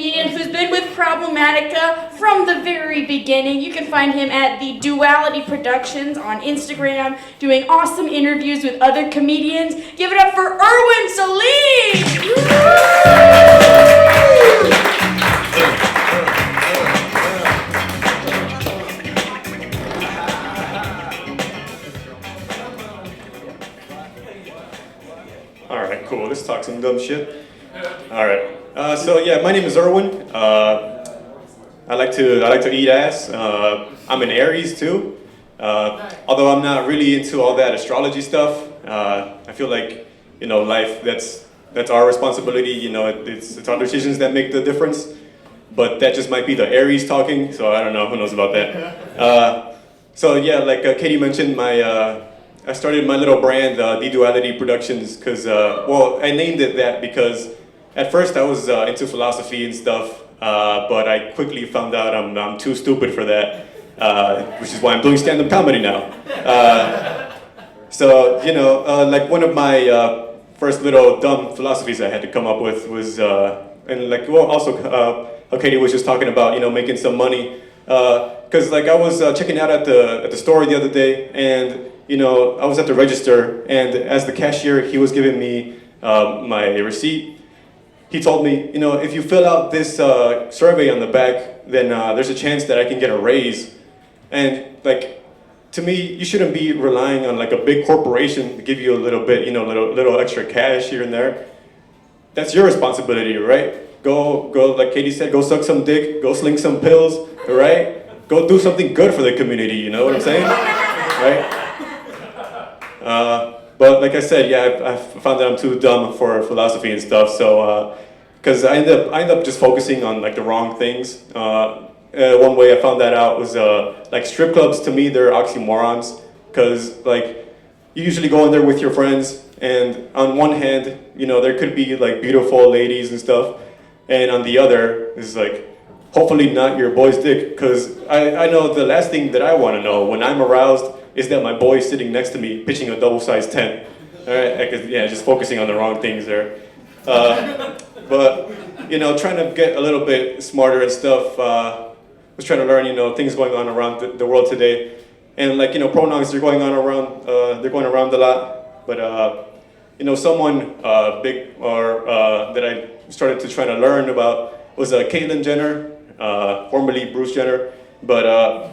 comedian who's been with Problematica from the very beginning. You can find him at TheDualityProductions on Instagram, doing awesome interviews with other comedians. Give it up for Erwin Solis! Alright, cool. Let's talk some dumb shit. Alright. So yeah, my name is Erwin. I like to eat ass. I'm an Aries too. Although I'm not really into all that astrology stuff. I feel like, life, that's our responsibility. It's our decisions that make the difference. But that just might be the Aries talking, so I don't know, who knows about that. So yeah, like Katie mentioned, I started my little brand, TheDualityProductions, because, I named it that because at first I was into philosophy and stuff, but I quickly found out I'm too stupid for that, which is why I'm doing stand-up comedy now. Like one of my first little dumb philosophies I had to come up with was, Katie was just talking about, making some money, because like I was checking out at the store the other day, and I was at the register, and as the cashier, he was giving me my receipt. He told me, if you fill out this survey on the back, then there's a chance that I can get a raise. And like, to me, you shouldn't be relying on like a big corporation to give you a little bit, little extra cash here and there. That's your responsibility, right? Go, like Katie said, go suck some dick, go sling some pills, right? Go do something good for the community, you know what I'm saying? Right? But like I said, yeah, I found that I'm too dumb for philosophy and stuff. So, because I end up just focusing on like the wrong things. One way I found that out was like strip clubs. To me, they're oxymorons. Because like you usually go in there with your friends, and on one hand, there could be like beautiful ladies and stuff, and on the other is like hopefully not your boy's dick. Because I know the last thing that I want to know when I'm aroused is that my boy is sitting next to me pitching a double-sized tent. All right, yeah, just focusing on the wrong things there. But, trying to get a little bit smarter and stuff, was trying to learn, things going on around the world today. And like, pronouns, they're going around a lot. But, someone big or that I started to try to learn about was Caitlyn Jenner, formerly Bruce Jenner. But,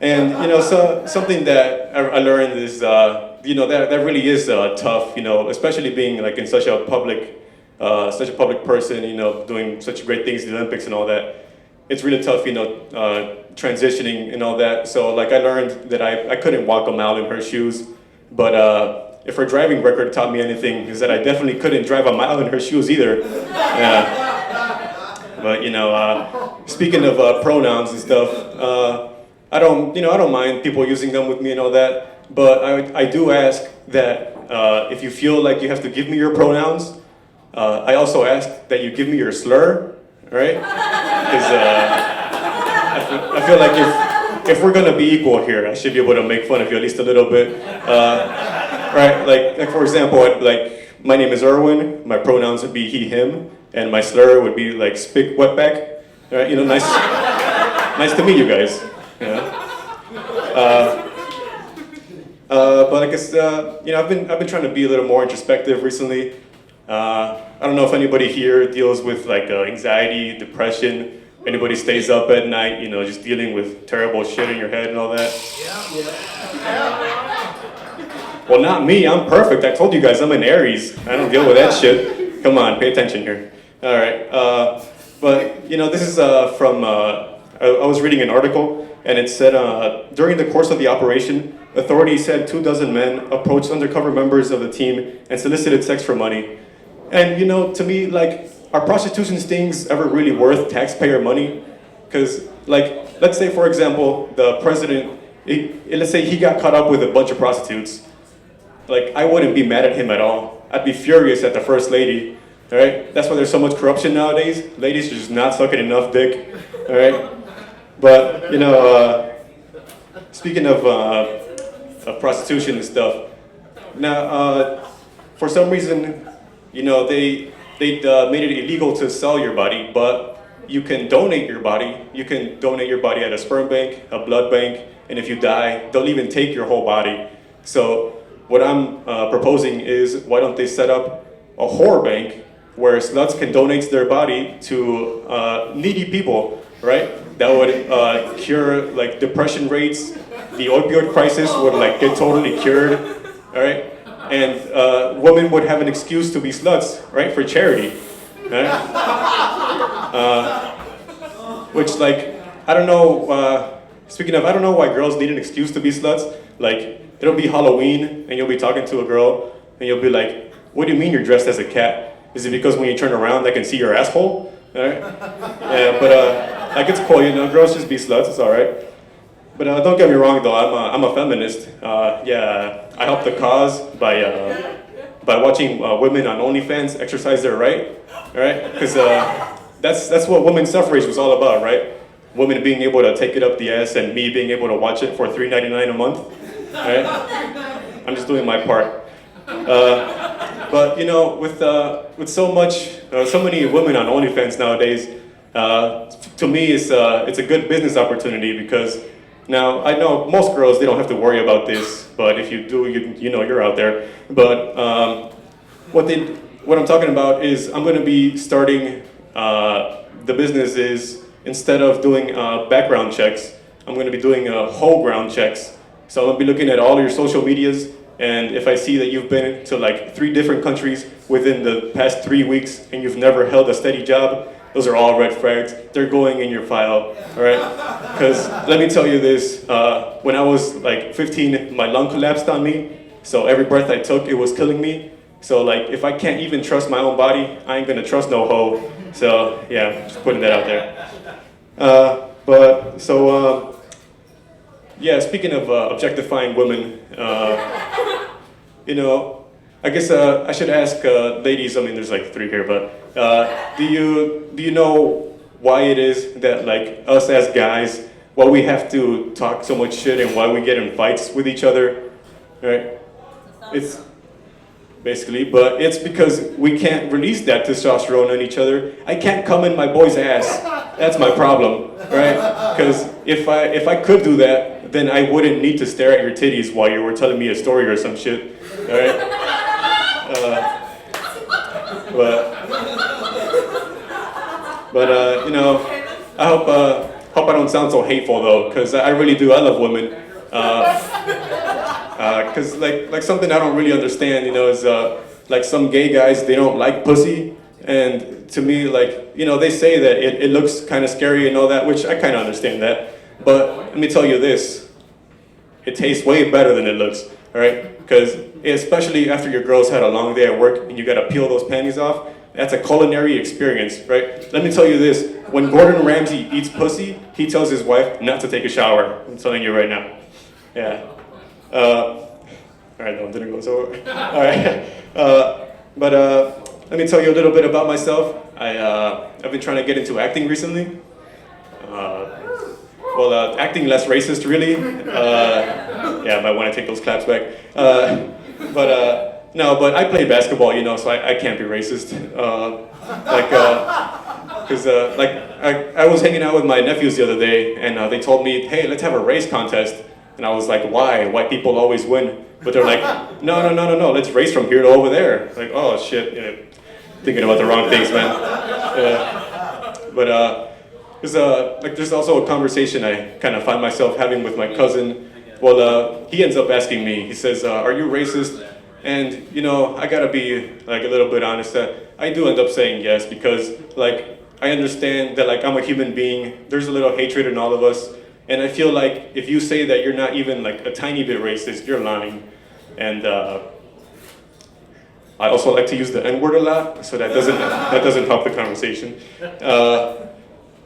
so something that I learned is, that really is tough, especially being like in such a public person, doing such great things in the Olympics and all that. It's really tough, transitioning and all that. So like I learned that I couldn't walk a mile in her shoes, but if her driving record taught me anything, is that I definitely couldn't drive a mile in her shoes either. But speaking of pronouns and stuff, I don't mind people using them with me and all that, but I do ask that if you feel like you have to give me your pronouns, I also ask that you give me your slur, right? Because I feel like if we're gonna be equal here, I should be able to make fun of you at least a little bit, right? Like for example, like my name is Erwin, my pronouns would be he, him, and my slur would be like spick wetback, right? Nice to meet you guys. Yeah. But I guess I've been trying to be a little more introspective recently. I don't know if anybody here deals with like anxiety, depression. Anybody stays up at night, just dealing with terrible shit in your head and all that. Yeah. Well, not me. I'm perfect. I told you guys I'm an Aries. I don't deal with that shit. Come on, pay attention here. All right. But this is from. I was reading an article. And it said, during the course of the operation, authorities said 24 men approached undercover members of the team and solicited sex for money. And to me, like, are prostitution stings ever really worth taxpayer money? Because, like, let's say, for example, the president, let's say he got caught up with a bunch of prostitutes. Like, I wouldn't be mad at him at all. I'd be furious at the first lady, all right? That's why there's so much corruption nowadays. Ladies are just not sucking enough dick, all right? But, speaking of prostitution and stuff, now, for some reason, they made it illegal to sell your body, but you can donate your body. You can donate your body at a sperm bank, a blood bank, and if you die, they'll even take your whole body. So what I'm proposing is, why don't they set up a whore bank where sluts can donate their body to needy people, right? That would cure like depression rates. The opioid crisis would like get totally cured, all right? And women would have an excuse to be sluts, right, for charity, right? Which like, I don't know, speaking of, I don't know why girls need an excuse to be sluts. Like, it'll be Halloween and you'll be talking to a girl and you'll be like, what do you mean you're dressed as a cat? Is it because when you turn around I can see your asshole? All right? Yeah, but like it's cool, you know, girls just be sluts, it's all right. But don't get me wrong though, I'm a feminist. Yeah, I help the cause by watching women on OnlyFans exercise their right, right? Because that's what women's suffrage was all about, right? Women being able to take it up the ass and me being able to watch it for $3.99 a month, right? I'm just doing my part. But you know, with so many women on OnlyFans nowadays, to me it's a good business opportunity, because now I know most girls, they don't have to worry about this, but if you do, you know you're out there. But what I'm talking about is I'm going to be starting the business is, instead of doing background checks, I'm going to be doing whole ground checks. So I'm going to be looking at all your social medias, and if I see that you've been to like 3 different countries within the past 3 weeks and you've never held a steady job, those are all red flags. They're going in your file, all right? Because let me tell you this, when I was like 15, my lung collapsed on me, so every breath I took, it was killing me. So like, if I can't even trust my own body, I ain't gonna trust no hoe. So yeah, just putting that out there. Yeah, speaking of objectifying women, you know, I guess I should ask ladies, I mean there's like 3 here, but do you know why it is that like us as guys, why we have to talk so much shit and why we get in fights with each other, right? It's basically, but it's because we can't release that testosterone on each other. I can't come in my boy's ass. That's my problem, right? Because if I could do that, then I wouldn't need to stare at your titties while you were telling me a story or some shit, all right? But you know, I hope I don't sound so hateful though, because I really do. I love women. Because like something I don't really understand, you know, is like some gay guys, they don't like pussy, and to me, like, you know, they say that it looks kind of scary and all that, which I kind of understand that, but let me tell you this, it tastes way better than it looks, all right? Because especially after your girl's had a long day at work and you gotta peel those panties off, that's a culinary experience, right? Let me tell you this, when Gordon Ramsay eats pussy, he tells his wife not to take a shower. I'm telling you right now. Yeah. All right, no, didn't go so. All right. But let me tell you a little bit about myself. I've been trying to get into acting recently. Acting less racist, really. Yeah, I might want to take those claps back. No, but I play basketball, you know, so I can't be racist. I was hanging out with my nephews the other day, and they told me, hey, let's have a race contest. And I was like, why? White people always win. But they're like, no, let's race from here to over there. Like, oh shit, you know, thinking about the wrong things, man. There's also a conversation I kind of find myself having with my cousin. Well, he ends up asking me, he says, are you racist? And, you know, I gotta be like a little bit honest that I do end up saying yes, because like, I understand that like I'm a human being, there's a little hatred in all of us, and I feel like if you say that you're not even like a tiny bit racist, you're lying. And I also like to use the N-word a lot, so that doesn't help the conversation.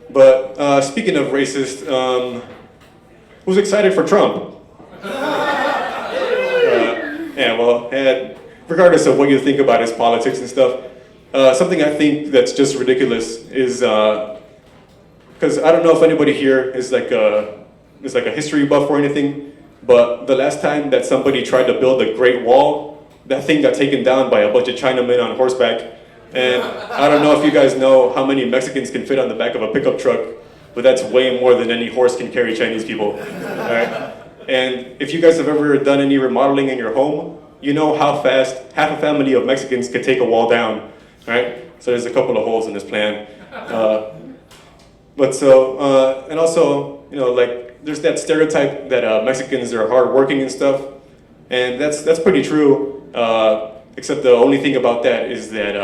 But speaking of racist, who's excited for Trump? Regardless of what you think about his politics and stuff, something I think that's just ridiculous is, because I don't know if anybody here is like a history buff or anything, but the last time that somebody tried to build a Great Wall, that thing got taken down by a bunch of Chinamen on horseback. And I don't know if you guys know how many Mexicans can fit on the back of a pickup truck, but that's way more than any horse can carry Chinese people. All right? And if you guys have ever done any remodeling in your home, you know how fast half a family of Mexicans can take a wall down, right? So there's a couple of holes in this plan. And also, like there's that stereotype that Mexicans are hardworking and stuff, and that's pretty true. Except the only thing about that is that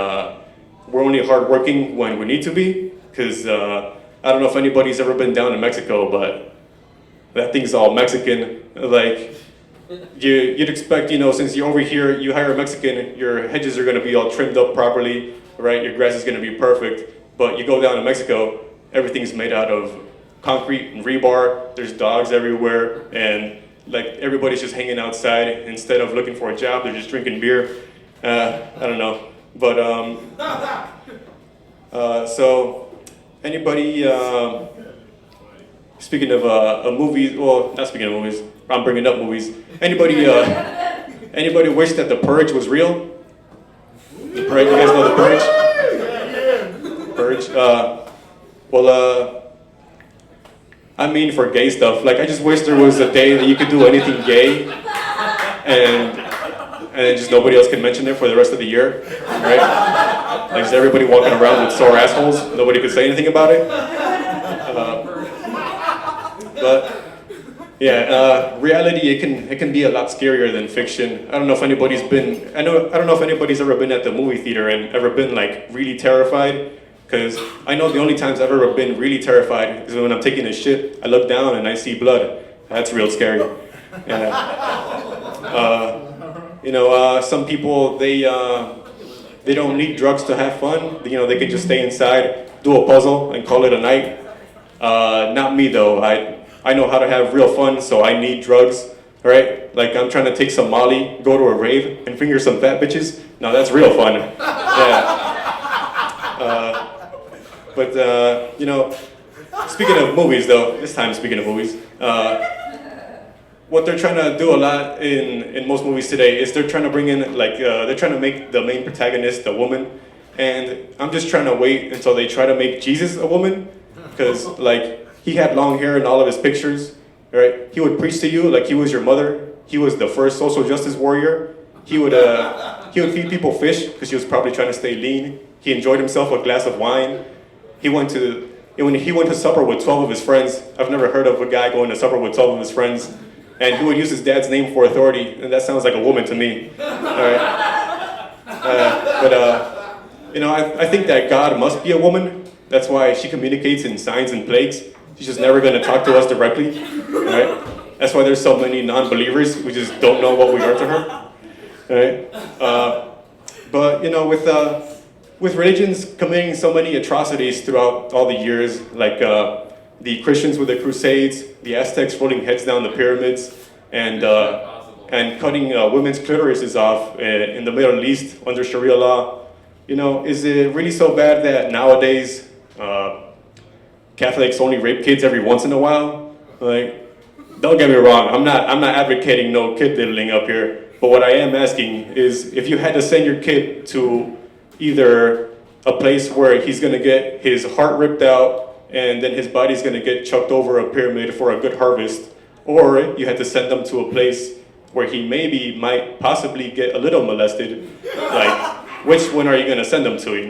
we're only hardworking when we need to be, because I don't know if anybody's ever been down in Mexico, but that thing's all Mexican. Like, you'd expect, since you're over here, you hire a Mexican, your hedges are gonna be all trimmed up properly, right? Your grass is gonna be perfect. But you go down to Mexico, everything's made out of concrete and rebar. There's dogs everywhere, and like everybody's just hanging outside instead of looking for a job. They're just drinking beer. I don't know, but so anybody? Speaking of movies, well, not speaking of movies. I'm bringing up movies. Anybody wish that The Purge was real? The Purge, you guys know The Purge? Purge. I mean for gay stuff. Like, I just wish there was a day that you could do anything gay, and just nobody else can mention it for the rest of the year, right? Like, just everybody walking around with sore assholes. Nobody could say anything about it. But yeah, reality it can be a lot scarier than fiction. I don't know if anybody's ever been at the movie theater and ever been like really terrified. Because I know the only times I've ever been really terrified is when I'm taking a shit, I look down and I see blood. That's real scary. Some people, they don't need drugs to have fun. They can just stay inside, do a puzzle, and call it a night. Not me though. I know how to have real fun, so I need drugs, right? Like, I'm trying to take some Molly, go to a rave, and finger some fat bitches. Now that's real fun. Yeah. Speaking of movies though, speaking of movies, what they're trying to do a lot in most movies today is they're trying to bring in, they're trying to make the main protagonist a woman, and I'm just trying to wait until they try to make Jesus a woman, because, he had long hair in all of his pictures, right? He would preach to you like he was your mother. He was the first social justice warrior. He would feed people fish because he was probably trying to stay lean. He enjoyed himself a glass of wine. When he went to supper with 12 of his friends, I've never heard of a guy going to supper with 12 of his friends, and he would use his dad's name for authority, and that sounds like a woman to me. All right? I think that God must be a woman. That's why she communicates in signs and plagues. She's just never going to talk to us directly, right? That's why there's so many non-believers who just don't know what we are to her, right? With religions committing so many atrocities throughout all the years, like the Christians with the Crusades, the Aztecs rolling heads down the pyramids, and cutting women's clitorises off in the Middle East under Sharia law, is it really so bad that nowadays Catholics only rape kids every once in a while? Like, don't get me wrong, I'm not advocating no kid diddling up here, but what I am asking is, if you had to send your kid to either a place where he's gonna get his heart ripped out and then his body's gonna get chucked over a pyramid for a good harvest, or you had to send them to a place where he might possibly get a little molested, which one are you gonna send them to,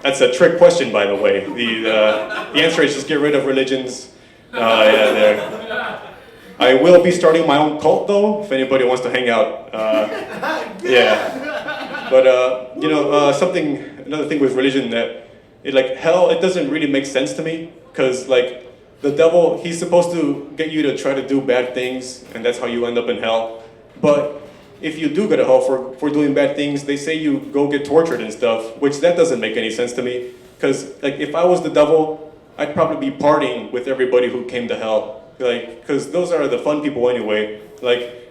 That's a trick question, by the way. The answer is just get rid of religions. I will be starting my own cult, though, if anybody wants to hang out. But another thing with religion that, hell, it doesn't really make sense to me, because the devil, he's supposed to get you to try to do bad things, and that's how you end up in hell. But if you do go to hell for doing bad things, they say you go get tortured and stuff, which that doesn't make any sense to me. Because if I was the devil, I'd probably be partying with everybody who came to hell. Because those are the fun people anyway.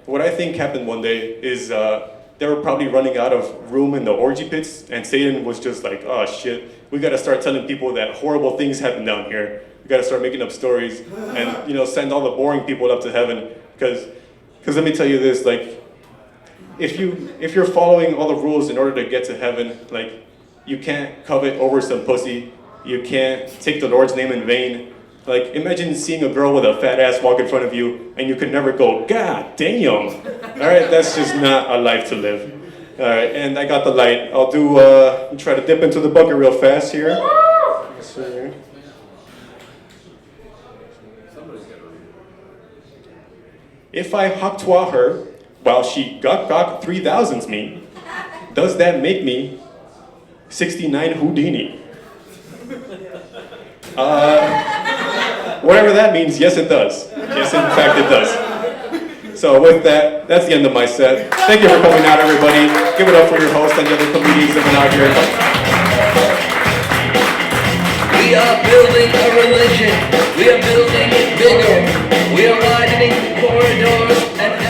What I think happened one day is they were probably running out of room in the orgy pits, and Satan was just like, oh shit, we gotta start telling people that horrible things happen down here. We gotta start making up stories and send all the boring people up to heaven. Because let me tell you this, if you're following all the rules in order to get to heaven, like you can't covet over some pussy, you can't take the Lord's name in vain. Like imagine seeing a girl with a fat ass walk in front of you and you could never go, God damn. All right, that's just not a life to live. All right, and I got the light. I'll do try to dip into the bucket real fast here. Yes, sir. If I hak-twa her while she gok 3000s me, does that make me 69 Houdini? Whatever that means, yes it does. Yes, in fact it does. So with that, that's the end of my set. Thank you for coming out, everybody. Give it up for your host and the other comedians that have been out here. We are building a religion. We are building it bigger. We are widening corridors and